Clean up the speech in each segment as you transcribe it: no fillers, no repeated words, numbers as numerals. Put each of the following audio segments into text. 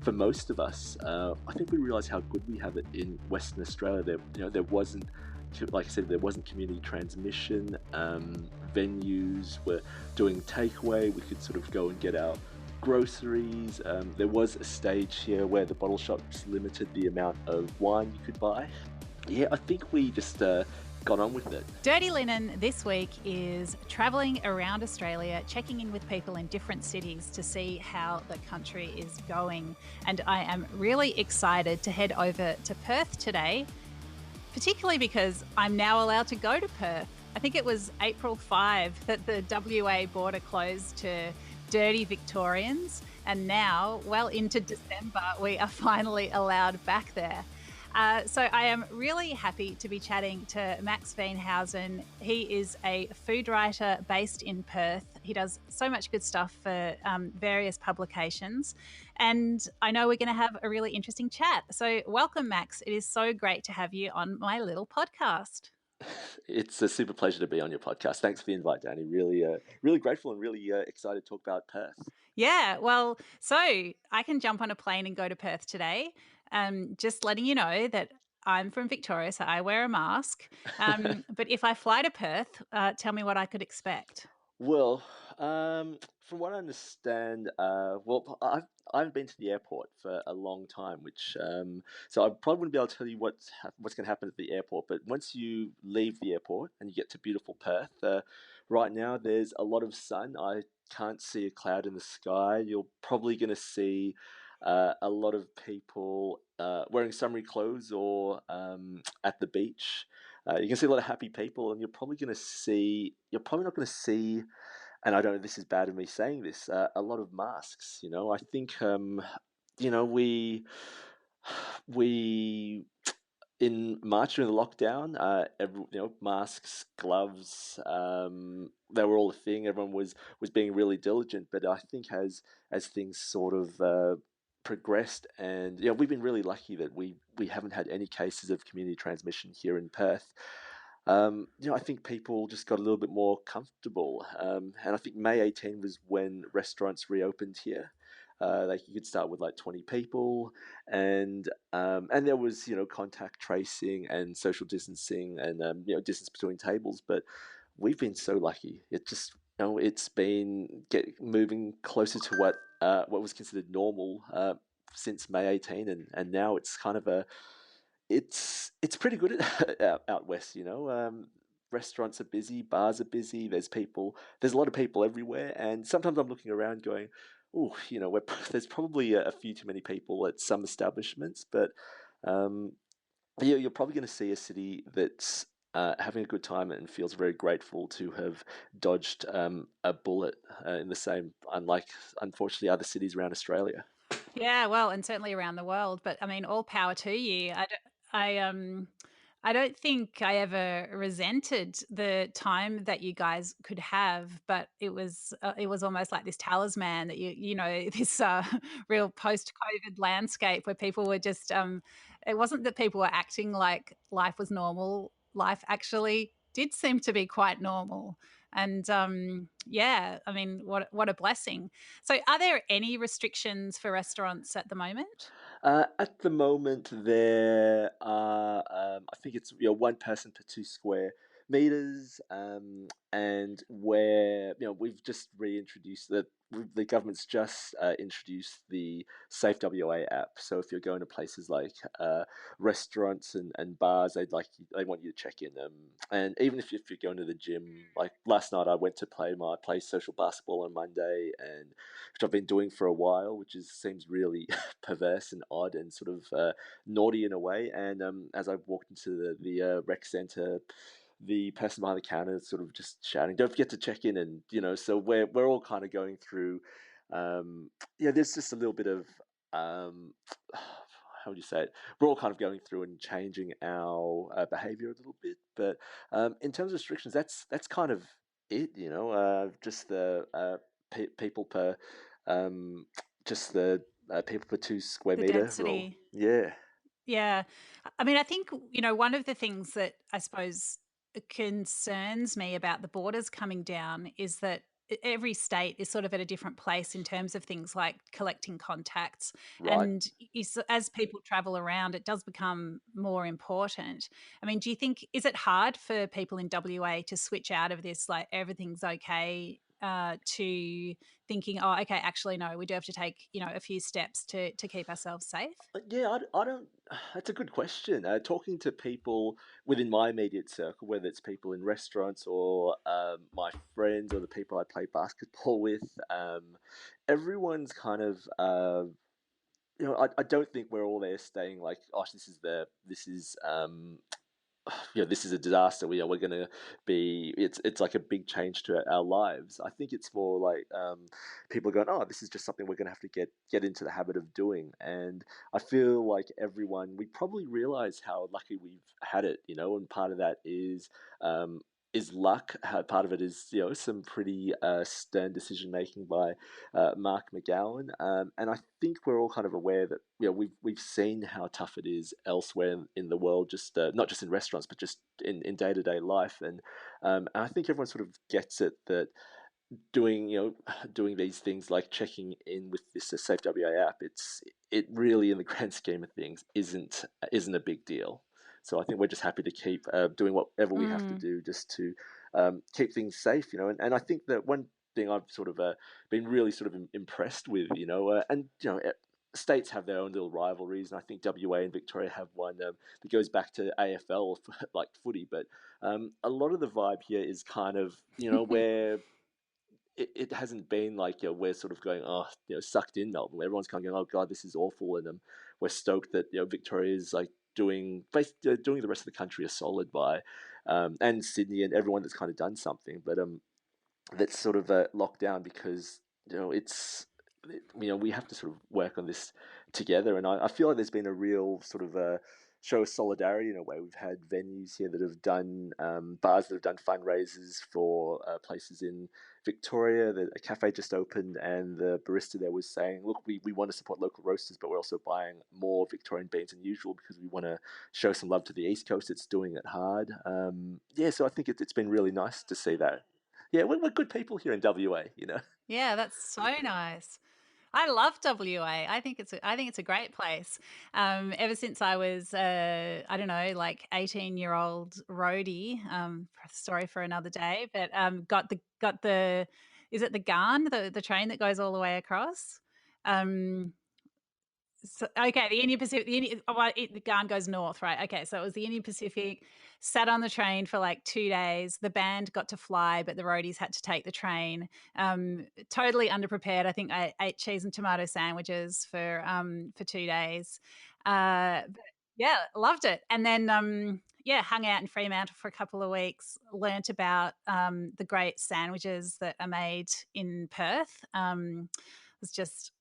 for most of us, I think we realise how good we have it in Western Australia. There wasn't, like I said, there wasn't community transmission. Venues were doing takeaway. We could sort of go and get our groceries. There was a stage here where the bottle shops limited the amount of wine you could buy. Yeah, I think we just got on with it. Dirty Linen this week is travelling around Australia, checking in with people in different cities to see how the country is going. And I am really excited to head over to Perth today, particularly because I'm now allowed to go to Perth. I think it was April 5 that the WA border closed to dirty Victorians, and now, well into December, we are finally allowed back there. So I am really happy to be chatting to Max Veenhuyzen. He is a food writer based in Perth. He does so much good stuff for various publications. And I know we're going to have a really interesting chat. So welcome, Max. It is so great to have you on my little podcast. It's a super pleasure to be on your podcast. Thanks for the invite, Dani. Really grateful and really excited to talk about Perth. Yeah, well, so I can jump on a plane and go to Perth today. Just letting you know that I'm from Victoria, so I wear a mask. But if I fly to Perth, tell me what I could expect. Well, from what I understand, I've been to the airport for a long time, which so I probably wouldn't be able to tell you what's going to happen at the airport. But once you leave the airport and you get to beautiful Perth, right now there's a lot of sun. I can't see a cloud in the sky. You're probably going to see a lot of people wearing summery clothes or at the beach. You can see a lot of happy people, and you're probably not going to see, and I don't know if this is bad of me saying this, a lot of masks. I think, we in March during the lockdown, masks, gloves, they were all a thing. Everyone was being really diligent, but I think as things sort of progressed, and we've been really lucky that we haven't had any cases of community transmission here in Perth. I think people just got a little bit more comfortable, and I think May 18 was when restaurants reopened here. You could start with like 20 people, and there was contact tracing and social distancing and distance between tables. But we've been so lucky. It's been moving closer to what was considered normal since May 18, and now it's kind of it's pretty good out west. Restaurants are busy, bars are busy. There's a lot of people everywhere, and sometimes I'm looking around going, oh, there's probably a few too many people at some establishments, but you're probably going to see a city that's having a good time and feels very grateful to have dodged a bullet in the same, unlike, unfortunately, other cities around Australia. Yeah, well, and certainly around the world. But I mean, all power to you. I don't think I ever resented the time that you guys could have, but it was almost like this talisman that this real post-COVID landscape where people were just it wasn't that people were acting like life was normal. Life actually did seem to be quite normal. And yeah, I mean, what a blessing. So are there any restrictions for restaurants at the moment? At the moment, there are, I think it's 1 person per 2 square meters, and where we've just reintroduced the government's just introduced the Safe WA app. So if you're going to places like restaurants and bars, they want you to check in. And even if you're going to the gym, like last night, I went to play social basketball on Monday, and which I've been doing for a while, which seems really perverse and odd and sort of naughty in a way. And as I walked into the rec center, the person behind the counter is sort of just shouting, "Don't forget to check in!" And so we're all kind of going through. There's just a little bit of how would you say it? We're all kind of going through and changing our behavior a little bit. But in terms of restrictions, that's kind of it. Just the people per just the people per two square The meter rule. density. Yeah. Yeah. I mean, I think, one of the things that I suppose concerns me about the borders coming down is that every state is sort of at a different place in terms of things like collecting contacts. Right. And as people travel around, it does become more important. I mean, do you think, is it hard for people in WA to switch out of this, like everything's okay, to thinking, oh, okay, actually, no, we do have to take, a few steps to keep ourselves safe? Yeah, I don't. That's a good question. Talking to people within my immediate circle, whether it's people in restaurants or my friends or the people I play basketball with, everyone's kind of I don't think we're all there staying like, gosh, this is this is a disaster. We're going to be. It's like a big change to our lives. I think it's more like people are going, oh, this is just something we're going to have to get into the habit of doing. And I feel like everyone, we probably realize how lucky we've had it, and part of that is luck. Part of it is some pretty stern decision making by Mark McGowan, and I think we're all kind of aware that we've seen how tough it is elsewhere in the world, just not just in restaurants, but just in day to day life, and I think everyone sort of gets it that doing doing these things like checking in with this Safe WA app, it really in the grand scheme of things isn't a big deal. So I think we're just happy to keep doing whatever we have to Mm. do just to keep things safe, and I think that one thing I've sort of been really sort of impressed with, and states have their own little rivalries, and I think WA and Victoria have one that goes back to AFL, like footy, but a lot of the vibe here is kind of where it hasn't been like we're sort of going sucked in Melbourne. Everyone's kind of going, oh god, this is awful, and we're stoked that Victoria is like doing the rest of the country a solid by, and Sydney and everyone that's kind of done something, but that's sort of locked down because it's we have to sort of work on this together, and I feel like there's been a real sort of show of solidarity in a way. We've had venues here that have done bars that have done fundraisers for places in Victoria. A cafe just opened, and the barista there was saying, "Look, we want to support local roasters, but we're also buying more Victorian beans than usual because we want to show some love to the East Coast. It's doing it hard." Yeah, so I think it's been really nice to see that. Yeah, we're good people here in WA. Yeah, that's so nice. I love WA. I think it's a great place. Ever since I was I don't know, like 18-year-old roadie, story for another day, but got the is it the Garn, the train that goes all the way across? Um so, okay, the Indian Pacific, the Garn goes north, right? Okay, so it was the Indian Pacific. Sat on the train for like 2 days. The band got to fly, but the roadies had to take the train. Totally underprepared. I think I ate cheese and tomato sandwiches for 2 days. But yeah, loved it. And then yeah, hung out in Fremantle for a couple of weeks. Learnt about the great sandwiches that are made in Perth. Was just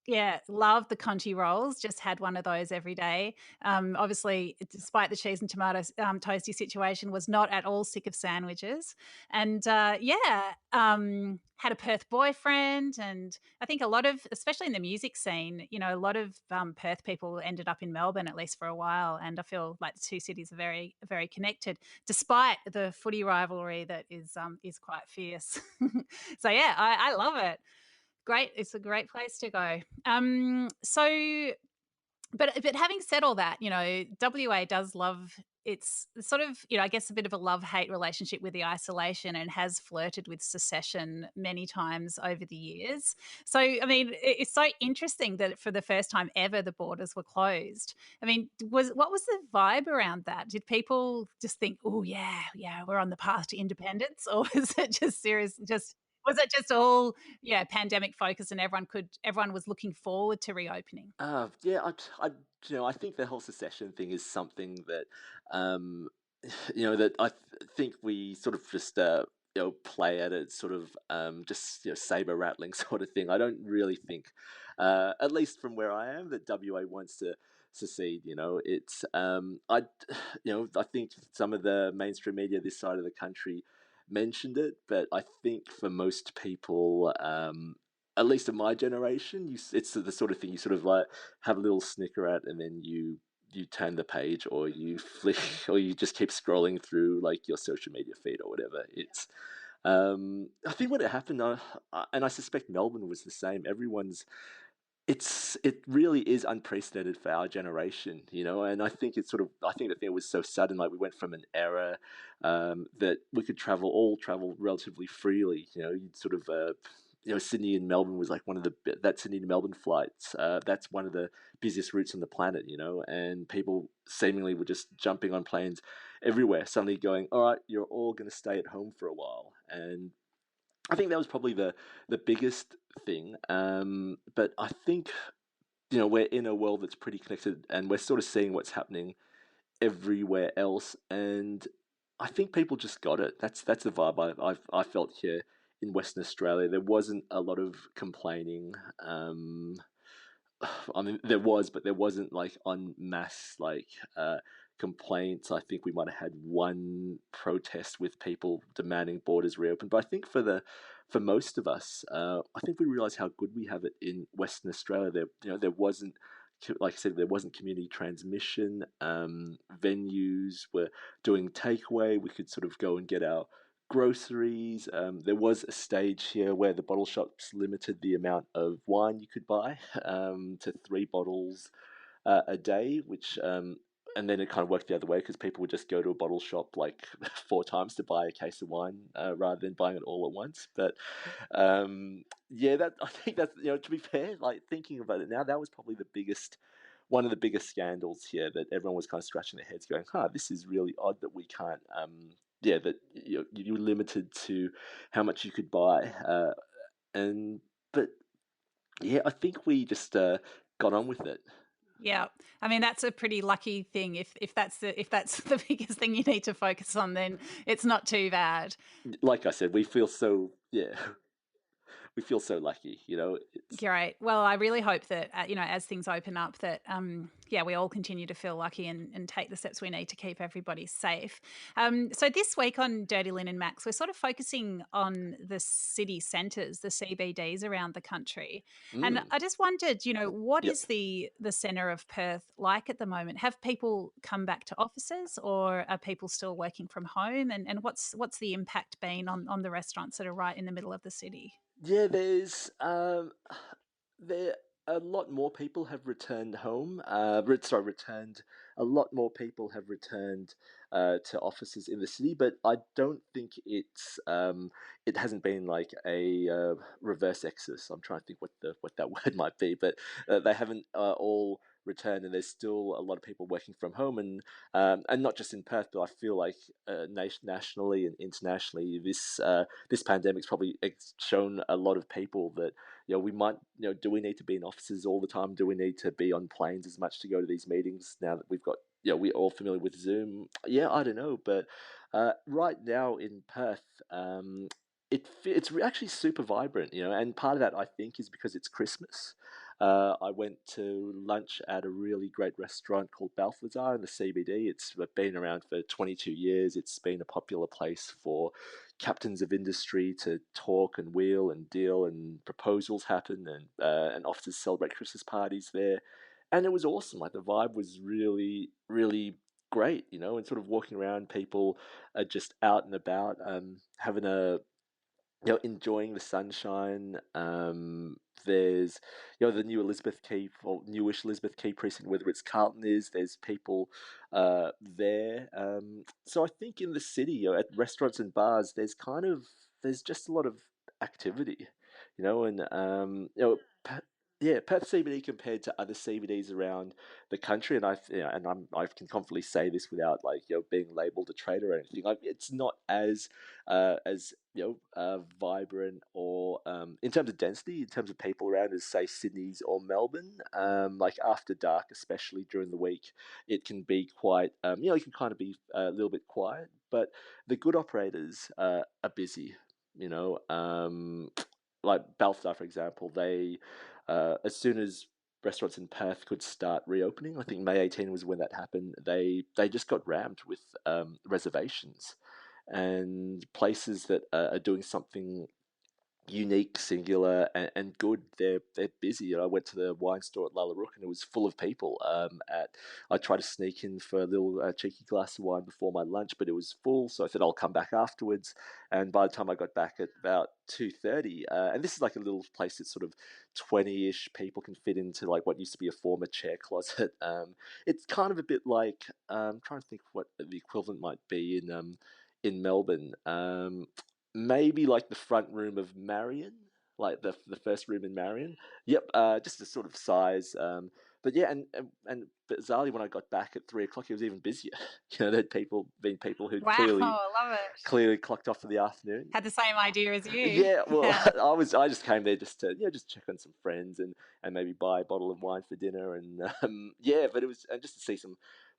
yeah, love the Conti rolls. Just had one of those every day. Obviously, despite the cheese and tomato toasty situation, was not at all sick of sandwiches. And yeah, had a Perth boyfriend, and I think a lot of, especially in the music scene, a lot of Perth people ended up in Melbourne at least for a while. And I feel like the two cities are very, very connected, despite the footy rivalry that is quite fierce. So yeah, I love it. Great, it's a great place to go. So but having said all that, WA does love it's sort of, I guess a bit of a love-hate relationship with the isolation and has flirted with secession many times over the years. So, I mean, it's so interesting that for the first time ever, the borders were closed. I mean, what was the vibe around that? Did people just think, oh, yeah, yeah, we're on the path to independence? Or was it just serious, just was it just all, yeah, pandemic focused and everyone was looking forward to reopening? Yeah, I think the whole secession thing is something that, um, that think we sort of just, play at it, sort of, just saber rattling sort of thing. I don't really think, at least from where I am, that WA wants to secede. I think some of the mainstream media this side of the country mentioned it, but I think for most people, at least in my generation, it's the sort of thing you sort of like have a little snicker at, and then you turn the page, or you flick, or you just keep scrolling through like your social media feed or whatever. I think when it happened, and I suspect Melbourne was the same. It really is unprecedented for our generation, and I think the thing was so sudden. Like we went from an era that we could travel relatively freely. You'd sort of. Sydney and Melbourne was like that Sydney to Melbourne flights. That's one of the busiest routes on the planet, and people seemingly were just jumping on planes everywhere, suddenly going, all right, you're all going to stay at home for a while. And I think that was probably the biggest thing. But I think we're in a world that's pretty connected, and we're sort of seeing what's happening everywhere else. And I think people just got it. That's the vibe I felt here in Western Australia. There wasn't a lot of complaining. I mean, there was, but there wasn't like en masse complaints. I think we might have had one protest with people demanding borders reopened. But I think for most of us, I think we realise how good we have it in Western Australia. There wasn't, like I said, there wasn't community transmission. Venues were doing takeaway. We could sort of go and get our groceries. There was a stage here where the bottle shops limited the amount of wine you could buy to 3 bottles a day, which and then it kind of worked the other way because people would just go to a bottle shop like 4 times to buy a case of wine rather than buying it all at once. But yeah, that I think that's to be fair, like thinking about it now, that was probably one of the biggest scandals here that everyone was kind of scratching their heads, going, "Huh, this is really odd that we can't." Yeah, that you're limited to how much you could buy, and but yeah, I think we just got on with it. Yeah. I mean, that's a pretty lucky thing. If that's the biggest thing you need to focus on, then it's not too bad. Like I said, we feel so we feel so lucky. It's Great. Well, I really hope that as things open up, that yeah, we all continue to feel lucky and take the steps we need to keep everybody safe. So this week on Dirty Linen Max, we're sort of focusing on the city centres, the CBDs around the country, and mm, I just wondered, what yep. is the centre of Perth like at the moment? Have people come back to offices, or are people still working from home? And what's the impact been on the restaurants that are right in the middle of the city? Yeah, there a lot more people have returned home. Returned. A lot more people have returned to offices in the city, but I don't think it hasn't been like a reverse exodus. I'm trying to think what that word might be, but they haven't all returned, and there's still a lot of people working from home, and not just in Perth, but I feel like nationally and internationally, this pandemic's probably shown a lot of people that we might, do we need to be in offices all the time? Do we need to be on planes as much to go to these meetings now that we've got, we're all familiar with Zoom? Yeah, I don't know. But right now in Perth, it's actually super vibrant, and part of that I think is because it's Christmas. I went to lunch at a really great restaurant called Balthazar in the CBD. It's been around for 22 years. It's been a popular place for captains of industry to talk and wheel and deal, and proposals happen, and officers celebrate Christmas parties there. And it was awesome. Like the vibe was really, really great, and sort of walking around, people are just out and about, having a enjoying the sunshine. There's, the new Elizabeth Quay or newish Elizabeth Quay precinct, whether it's Carlton there's people there. So I think in the city, at restaurants and bars, there's just a lot of activity, and yeah, Perth CBD compared to other CBDs around the country, and I can confidently say this without like being labelled a traitor or anything. Like it's not as vibrant or in terms of density, in terms of people around, as say Sydney's or Melbourne. Like after dark, especially during the week, it can be quite it can kind of be a little bit quiet. But the good operators are busy. Like Balthazar, for example, they as soon as restaurants in Perth could start reopening, I think May 18 was when that happened. They just got rammed with reservations, and places that are doing something unique, singular, and good. They're busy. I went to the wine store at Lalarook, and it was full of people. I tried to sneak in for a little cheeky glass of wine before my lunch, but it was full. So I said I'll come back afterwards. And by the time I got back at about 2:30, and this is like a little place that's sort of 20-ish people can fit into, like what used to be a former chair closet. It's kind of a bit like I'm trying to think what the equivalent might be in Melbourne. Maybe like the front room of Marion, like the first room in Marion. Yep, just a sort of size. But yeah, and bizarrely, when I got back at 3 o'clock, it was even busier. There'd been people who'd Wow, I love it. clearly clocked off for the afternoon. Had the same idea as you. Yeah, well, Yeah. I just came there just to just check on some friends and maybe buy a bottle of wine for dinner and yeah, but it was just to see some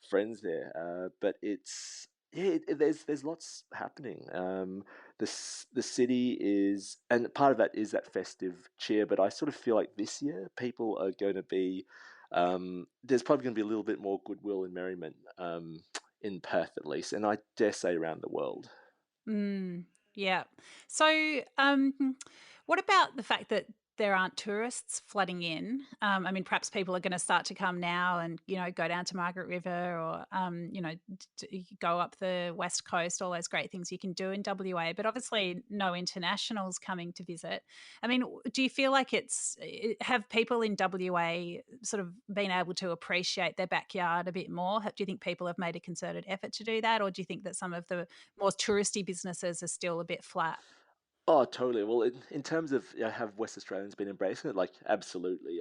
friends there. But it's yeah, there's lots happening. The city is, and part of that is that festive cheer. But I sort of feel like this year people are going to be there's probably going to be a little bit more goodwill and merriment in Perth at least, and I dare say around the world. Mm, yeah. So, what about the fact that there aren't tourists flooding in? I mean, perhaps people are going to start to come now and, go down to Margaret River or, go up the West Coast, all those great things you can do in WA, but obviously no internationals coming to visit. I mean, do you feel like have people in WA sort of been able to appreciate their backyard a bit more? Do you think people have made a concerted effort to do that? Or do you think that some of the more touristy businesses are still a bit flat? Oh, totally. Well, in terms of have West Australians been embracing it? Like, absolutely.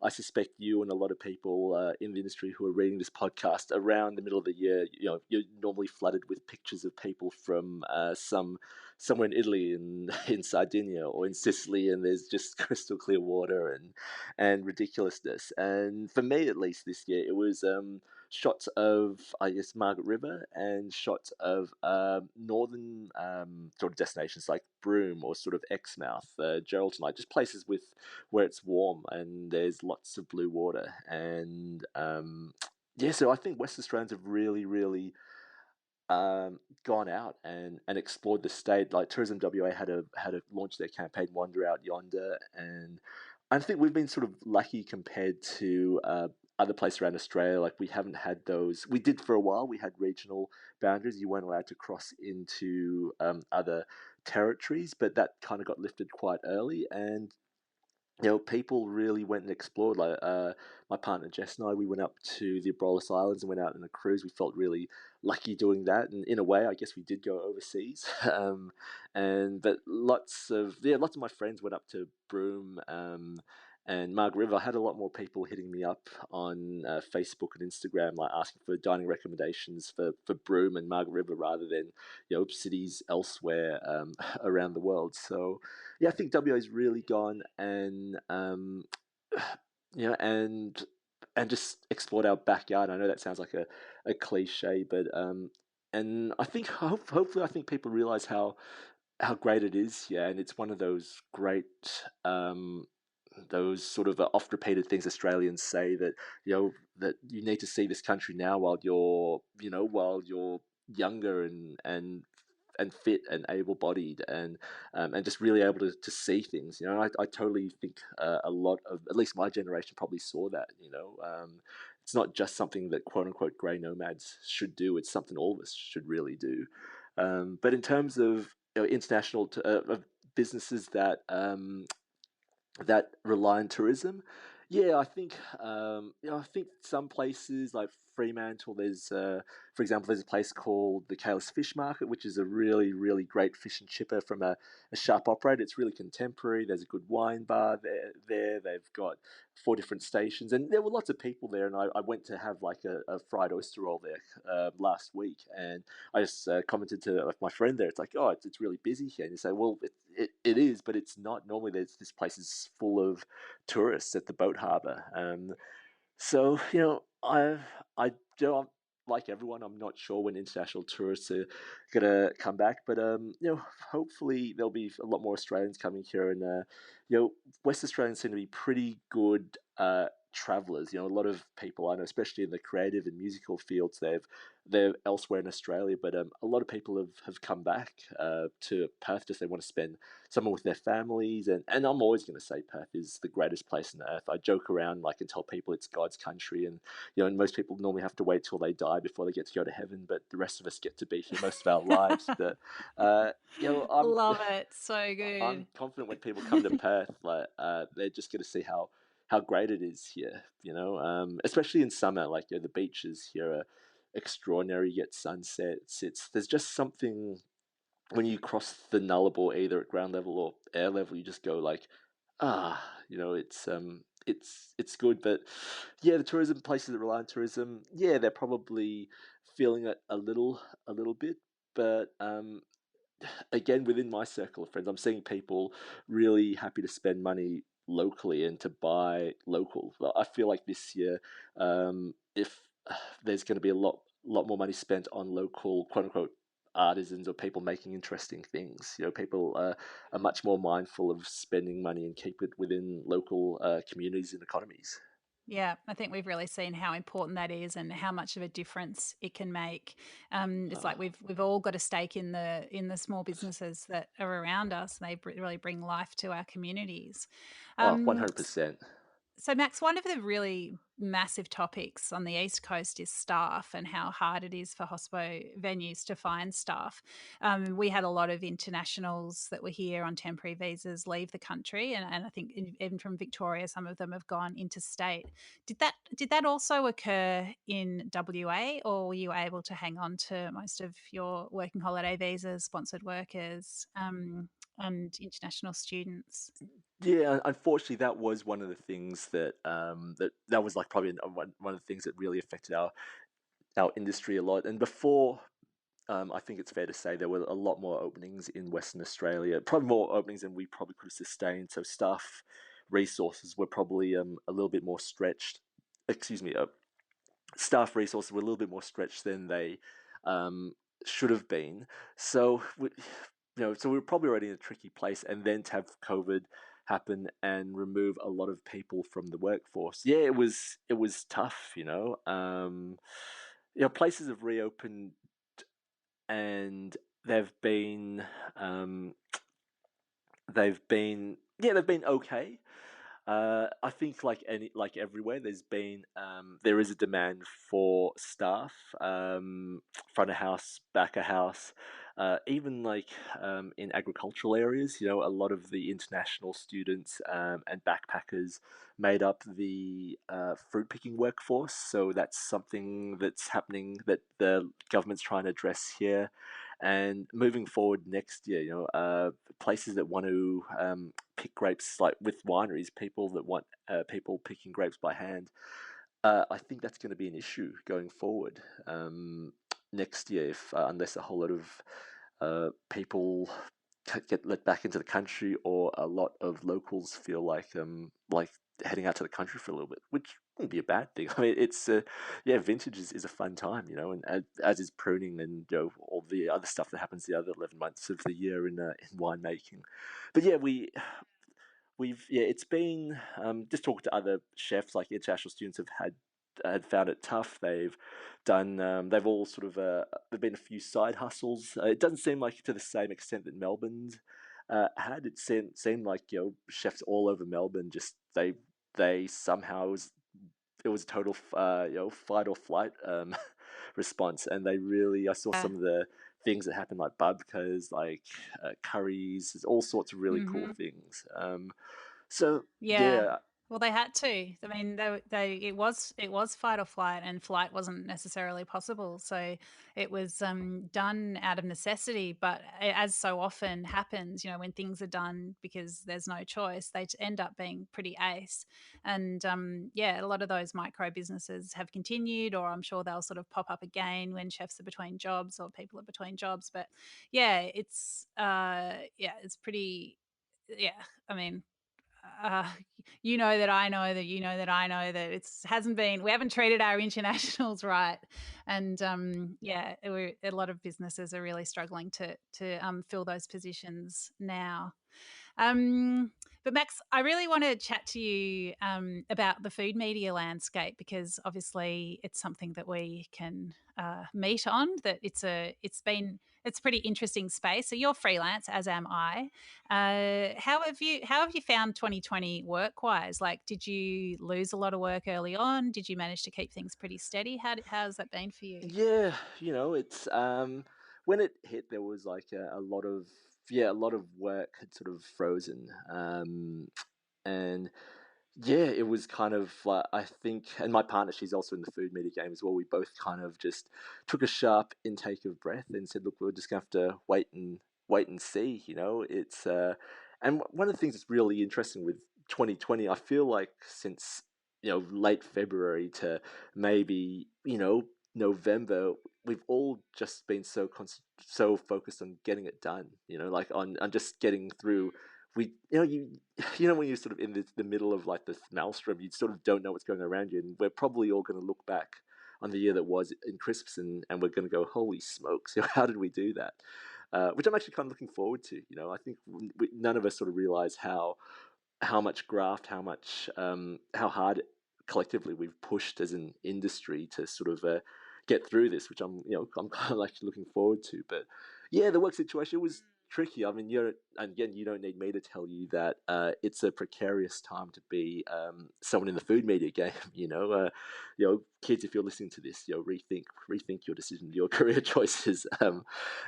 I suspect you and a lot of people in the industry who are reading this podcast around the middle of the year, you're normally flooded with pictures of people from somewhere in Italy and in Sardinia or in Sicily, and there's just crystal clear water and ridiculousness. And for me, at least this year, it was shots of, I guess, Margaret River and shots of northern sort of destinations like Broome or sort of Exmouth, Geraldton, like just places with where it's warm and there's lots of blue water. And yeah, so I think West Australians have really, really gone out and explored the state. Like Tourism WA had a launch their campaign Wander Out Yonder, and I think we've been sort of lucky compared to other places around Australia. Like we haven't had those. We did for a while. We had regional boundaries. You weren't allowed to cross into other territories, but that kind of got lifted quite early, and people really went and explored. Like my partner Jess and I, we went up to the Abrolhos Islands and went out on a cruise. We felt really lucky doing that, and in a way, I guess we did go overseas. And but lots of my friends went up to Broome. And Margaret River, I had a lot more people hitting me up on Facebook and Instagram, like asking for dining recommendations for Broome and Margaret River rather than cities elsewhere around the world. So yeah, I think WA has really gone and and just explored our backyard. I know that sounds like a cliche, but and I think hopefully I think people realize how great it is. Yeah, and it's one of those great those sort of oft repeated things Australians say that that you need to see this country now while you're younger and fit and able-bodied and just really able to see things. I totally think a lot of at least my generation probably saw that. It's not just something that quote unquote grey nomads should do. It's something all of us should really do. But in terms of international of businesses that rely on tourism. Yeah, I think some places like Fremantle, for example, there's a place called the Kalis Fish Market, which is a really, really great fish and chipper from a shop operator. It's really contemporary. There's a good wine bar there. They've got 4 different stations, and there were lots of people there. And I went to have like a fried oyster roll there last week, and I just commented to my friend there. It's like, oh, it's really busy here. And you say, well, it is, but it's not. Normally, this place is full of tourists at the boat harbour. So I don't like everyone. I'm not sure when international tourists are gonna come back, but hopefully there'll be a lot more Australians coming here, and West Australians seem to be pretty good. travelers. You know, a lot of people I know, especially in the creative and musical fields, they're elsewhere in Australia, but a lot of people have come back to Perth just they want to spend summer with their families, and I'm always going to say Perth is the greatest place on earth. I joke around like and tell people it's God's country, and and most people normally have to wait till they die before they get to go to heaven, but the rest of us get to be here most of our lives. But uh, you know, I'm Love it. So I'm good. confident when people come to Perth, like they're just going to see how great it is here. Especially in summer, like the beaches here are extraordinary. You get sunsets. There's just something when you cross the Nullarbor, either at ground level or air level. You just go like, it's good. But yeah, the tourism places that rely on tourism, yeah, they're probably feeling it a little bit, but again, within my circle of friends, I'm seeing people really happy to spend money locally and to buy local. I feel like this year, if there's going to be a lot more money spent on local, quote unquote, artisans or people making interesting things. People are much more mindful of spending money and keep it within local communities and economies. Yeah, I think we've really seen how important that is and how much of a difference it can make. It's Uh, like we've all got a stake in the small businesses that are around us. They really bring life to our communities. oh, Um, 100%. So, Max, one of the really massive topics on the East Coast is staff and how hard it is for hospo venues to find staff. We had a lot of internationals that were here on temporary visas leave the country, and I think even from Victoria, some of them have gone interstate. Did that also occur in WA, or were you able to hang on to most of your working holiday visas, sponsored workers, and international students? Yeah, unfortunately, that was one of the things that was like probably one of the things that really affected our industry a lot. And before, I think it's fair to say there were a lot more openings in Western Australia, probably more openings than we probably could have sustained. So staff resources were probably a little bit more stretched. Excuse me, staff resources were a little bit more stretched than they um, should have been. So so we were probably already in a tricky place, and then to have COVID happen and remove a lot of people from the workforce, yeah, it was tough. Places have reopened, and they've been um, they've been okay. I think like everywhere, there is a demand for staff, front of house, back of house, even like in agricultural areas. A lot of the international students and backpackers made up the fruit picking workforce. So that's something that's happening that the government's trying to address here. And moving forward next year, places that want to pick grapes, like with wineries, people that want people picking grapes by hand. I think that's going to be an issue going forward next year, if unless a whole lot of people get let back into the country, or a lot of locals feel like heading out to the country for a little bit, which wouldn't be a bad thing. I mean, it's yeah, vintage is a fun time, and as is pruning and all the other stuff that happens the other 11 months of the year in winemaking. But yeah, it's been just talking to other chefs, like international students had found it tough. They've all sort of there've been a few side hustles. It doesn't seem like to the same extent that Melbourne's had. It seemed like chefs all over Melbourne just they somehow it was a total fight or flight response, and I saw Yeah. some of the things that happened, like babkas, like curries, there's all sorts of really cool Hmm. things. So Yeah. yeah, Well, they had to. I mean, it was fight or flight, and flight wasn't necessarily possible. So it was done out of necessity. But as so often happens, when things are done because there's no choice, they end up being pretty ace. And yeah, a lot of those micro businesses have continued, or I'm sure they'll sort of pop up again when chefs are between jobs or people are between jobs. But yeah, it's pretty. Yeah, I mean, uh, that I know that I know that we haven't treated our internationals right, and yeah, a lot of businesses are really struggling to fill those positions now. Um, But Max, I really want to chat to you about the food media landscape because obviously it's something that we can meet on. That it's a pretty interesting space. So you're freelance, as am I. How have you found 2020 work wise? Like, did you lose a lot of work early on? Did you manage to keep things pretty steady? How's that been for you? Yeah, it's when it hit, there was like a lot of a lot of work had sort of frozen, and yeah, it was kind of like I think, and my partner, she's also in the food media game as well. We both kind of just took a sharp intake of breath and said, "Look, we're just gonna have to wait and see." It's and one of the things that's really interesting with 2020, I feel like since late February to maybe November, we've all just been so focused on getting it done. Like on just getting through. We when you're sort of in the middle of like this maelstrom, you sort of don't know what's going on around you, and we're probably all going to look back on the year that was in crisps, and we're going to go, holy smokes, how did we do that? Which I'm actually kind of looking forward to. I think none of us sort of realize how much graft, how hard collectively we've pushed as an industry to sort of get through this, which I'm kind of like looking forward to. But yeah, the work situation was tricky. I mean, and again, you don't need me to tell you that it's a precarious time to be someone in the food media game. Kids, if you're listening to this, rethink your decision, your career choices.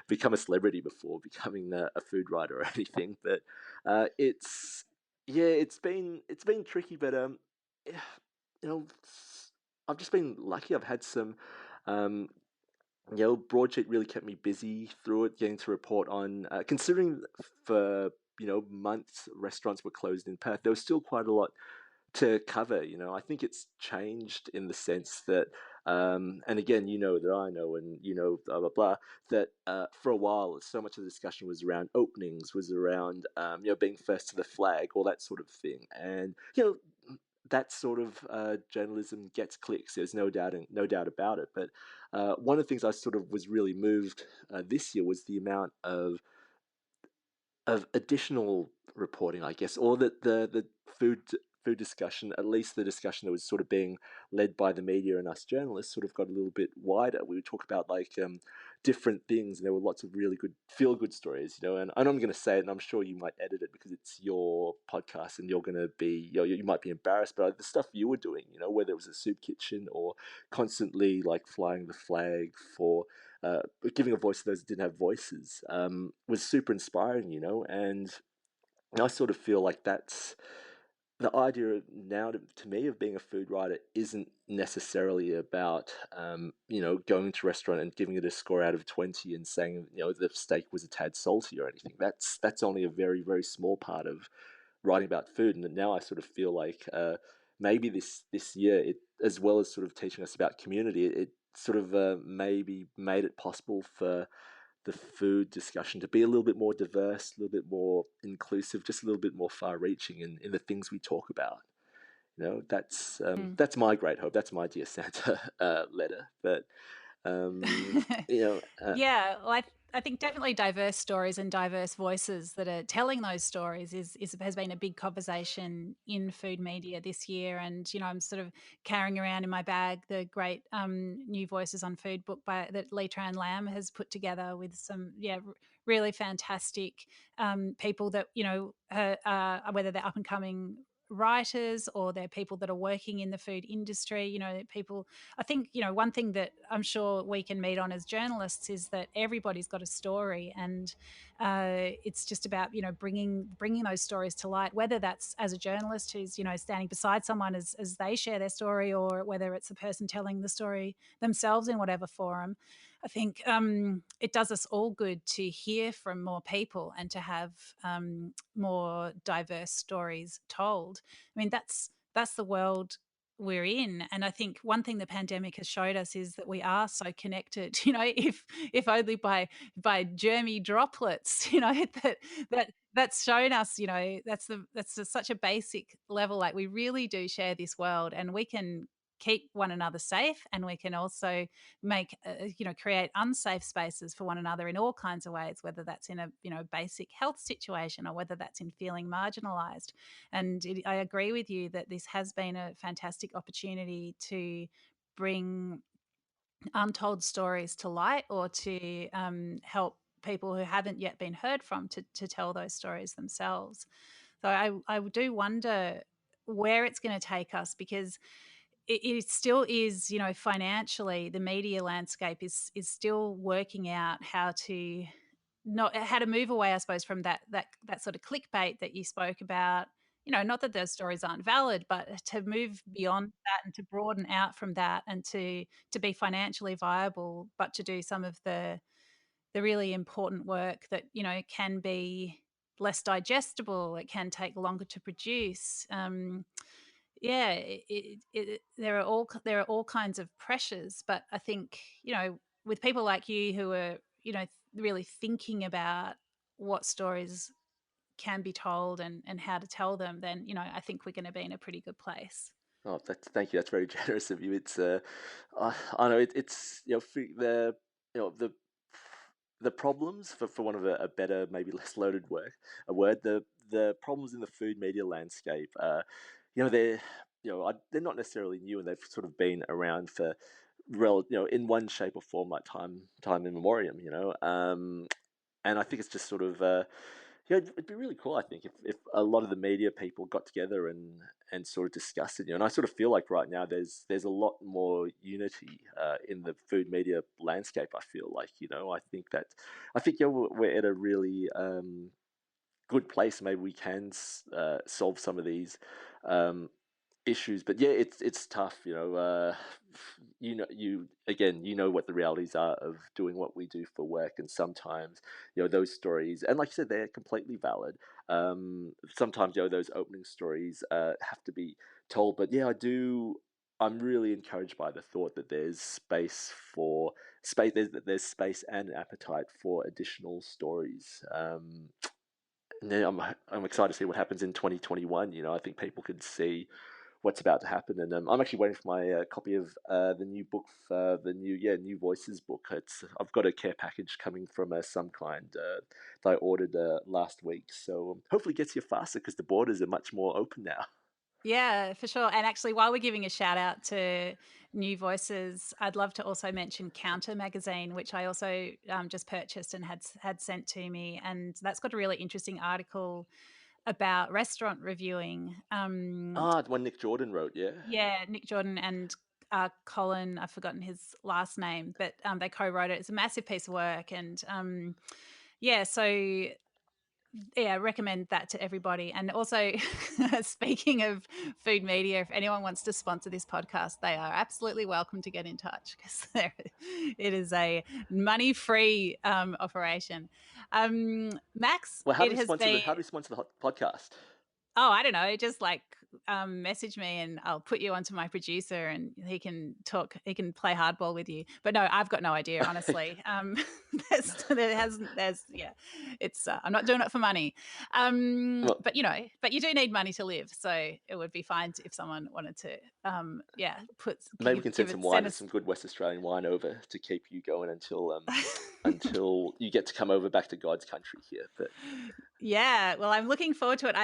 Become a celebrity before becoming a food writer or anything. But it's yeah, it's been tricky, but yeah, you know, I've just been lucky. I've had some, um, broadsheet really kept me busy through it, getting to report on. Considering for months restaurants were closed in Perth, there was still quite a lot to cover. I think it's changed in the sense that, and again, that I know, and blah blah blah. That for a while, so much of the discussion was around openings, was around being first to the flag, all that sort of thing, and that sort of journalism gets clicks. There's no doubt about it. But one of the things I sort of was really moved this year was the amount of additional reporting, I guess, or that the food discussion, at least the discussion that was sort of being led by the media and us journalists, sort of got a little bit wider. We would talk about like different things, and there were lots of really good feel good stories, And I'm going to say it, and I'm sure you might edit it because it's your podcast, and you're going to be, you might be embarrassed, but the stuff you were doing, whether it was a soup kitchen or constantly like flying the flag for uh, giving a voice to those that didn't have voices, was super inspiring, and I sort of feel like that's the idea now to me of being a food writer isn't necessarily about going to a restaurant and giving it a score out of 20 and saying the steak was a tad salty or anything. That's only a very very small part of writing about food, and now I sort of feel like maybe this year, it, as well as sort of teaching us about community, it sort of maybe made it possible for the food discussion to be a little bit more diverse, a little bit more inclusive, just a little bit more far-reaching in the things we talk about. That's my great hope. That's my dear Santa letter. But you know, Yeah, well, I think definitely diverse stories and diverse voices that are telling those stories is has been a big conversation in food media this year. And I'm sort of carrying around in my bag the great new voices on food book that Lee Tran Lam has put together with some really fantastic people that whether they're up and coming writers or they're people that are working in the food industry. People, I think, one thing that I'm sure we can meet on as journalists is that everybody's got a story, and it's just about bringing those stories to light. Whether that's as a journalist who's standing beside someone as they share their story, or whether it's a person telling the story themselves in whatever forum. I think it does us all good to hear from more people and to have more diverse stories told. I mean, that's the world we're in. And I think one thing the pandemic has showed us is that we are so connected, if only by germy droplets, that's shown us, that's such a basic level. Like, we really do share this world, and we can keep one another safe, and we can also make create unsafe spaces for one another in all kinds of ways, whether that's in a basic health situation or whether that's in feeling marginalized. And I agree with you that this has been a fantastic opportunity to bring untold stories to light, or to help people who haven't yet been heard from to tell those stories themselves. So I do wonder where it's going to take us, because it still is, financially, the media landscape is still working out how to not how to move away, I suppose, from that sort of clickbait that you spoke about. Not that those stories aren't valid, but to move beyond that and to broaden out from that, and to be financially viable, but to do some of the really important work that can be less digestible. It can take longer to produce. Yeah, there are all kinds of pressures, but I think with people like you who are really thinking about what stories can be told, and how to tell them, then I think we're going to be in a pretty good place. Oh, thank you. That's very generous of you. I know it's the problems, for one of a better, maybe less loaded a word, the problems in the food media landscape. They're they're not necessarily new, and they've sort of been around for in one shape or form, like time immemorial. And I think it's just sort of it'd be really cool. I think if a lot of the media people got together and sort of discussed it. And I sort of feel like right now there's a lot more unity in the food media landscape. I feel like I think we're at a really good place. Maybe we can solve some of these um, issues. But yeah, it's tough. You again, what the realities are of doing what we do for work, and sometimes those stories, and like you said, they're completely valid. Sometimes those opening stories have to be told. But yeah, I do. I'm really encouraged by the thought that there's space for space. There's space and appetite for additional stories. And then I'm excited to see what happens in 2021. I think people could see what's about to happen, and I'm actually waiting for my copy of the new book, the new Voices book. I've got a care package coming from some kind that I ordered last week, so hopefully it gets here faster because the borders are much more open now. Yeah, for sure. And actually, while we're giving a shout out to New Voices, I'd love to also mention Counter magazine, which I also just purchased and had sent to me, and that's got a really interesting article about restaurant reviewing. The one Nick Jordan wrote, yeah. Yeah, Nick Jordan and Colin, I've forgotten his last name, but they co-wrote it. It's a massive piece of work, and yeah, so yeah, recommend that to everybody. And also, speaking of food media, if anyone wants to sponsor this podcast, they are absolutely welcome to get in touch, because it is a money-free operation. Max, Well, it has been. how do we sponsor the podcast? Oh, I don't know. Just like message me, and I'll put you onto my producer, and he can talk. He can play hardball with you. But no, I've got no idea, honestly. Yeah. It's I'm not doing it for money. Well, But you do need money to live, so it would be fine if someone wanted to, yeah, maybe we can send some wine send and us. some good West Australian wine over to keep you going until you get to come over back to God's country here. But Yeah, well, I'm looking forward to it.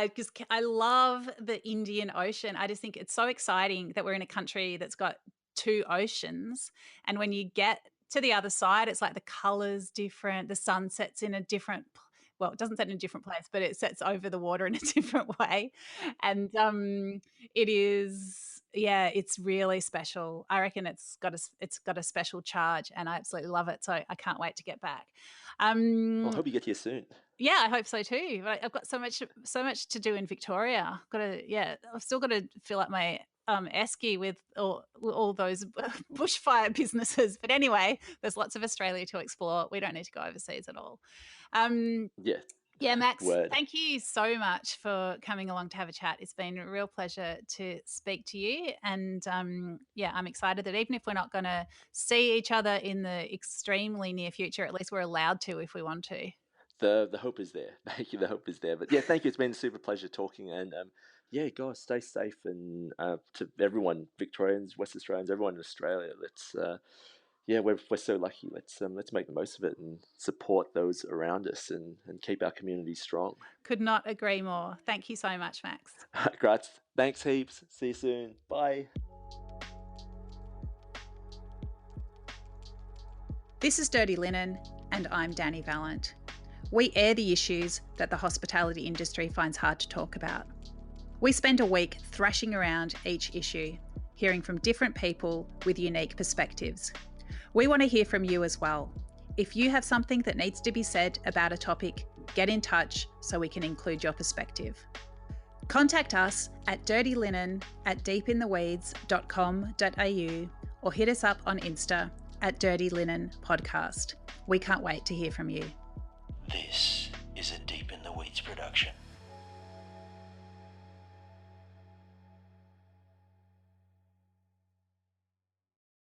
I love the Indian Ocean. I just think it's so exciting that we're in a country that's got two oceans, and when you get to the other side, it's like the colors different. The sun sets in a different. Well, it doesn't set in a different place, but it sets over the water in a different way, and it is. Yeah, it's really special. I reckon it's got a special charge, and I absolutely love it. So I can't wait to get back. well, I Um, hope you get here soon. yeah, I hope so too. But I've got so much to do in Victoria. I've still got to fill up my esky with all those bushfire businesses. But anyway, there's lots of Australia to explore. We don't need to go overseas at all. Um, Yeah, yeah, Max, word. thank you so much for coming along to have a chat. It's been a real pleasure to speak to you. And yeah, I'm excited that even if we're not going to see each other in the extremely near future, at least we're allowed to if we want to. The hope is there. Thank you. The hope is there. But yeah, thank you. It's been a super pleasure talking, and yeah, guys, stay safe, and to everyone, Victorians, West Australians, everyone in Australia. Let's yeah, we're so lucky. Let's make the most of it and support those around us, and keep our community strong. Could not agree more. Thank you so much, Max. Great. Thanks heaps. See you soon. Bye. This is Dirty Linen, and I'm Dani Valent. We air the issues that the hospitality industry finds hard to talk about. We spend a week thrashing around each issue, hearing from different people with unique perspectives. We want to hear from you as well. If you have something that needs to be said about a topic, get in touch so we can include your perspective. Contact us at dirtylinen@deepintheweeds.com.au or hit us up on Insta at Dirty Linen Podcast. We can't wait to hear from you. This is a Deep in the Weeds production.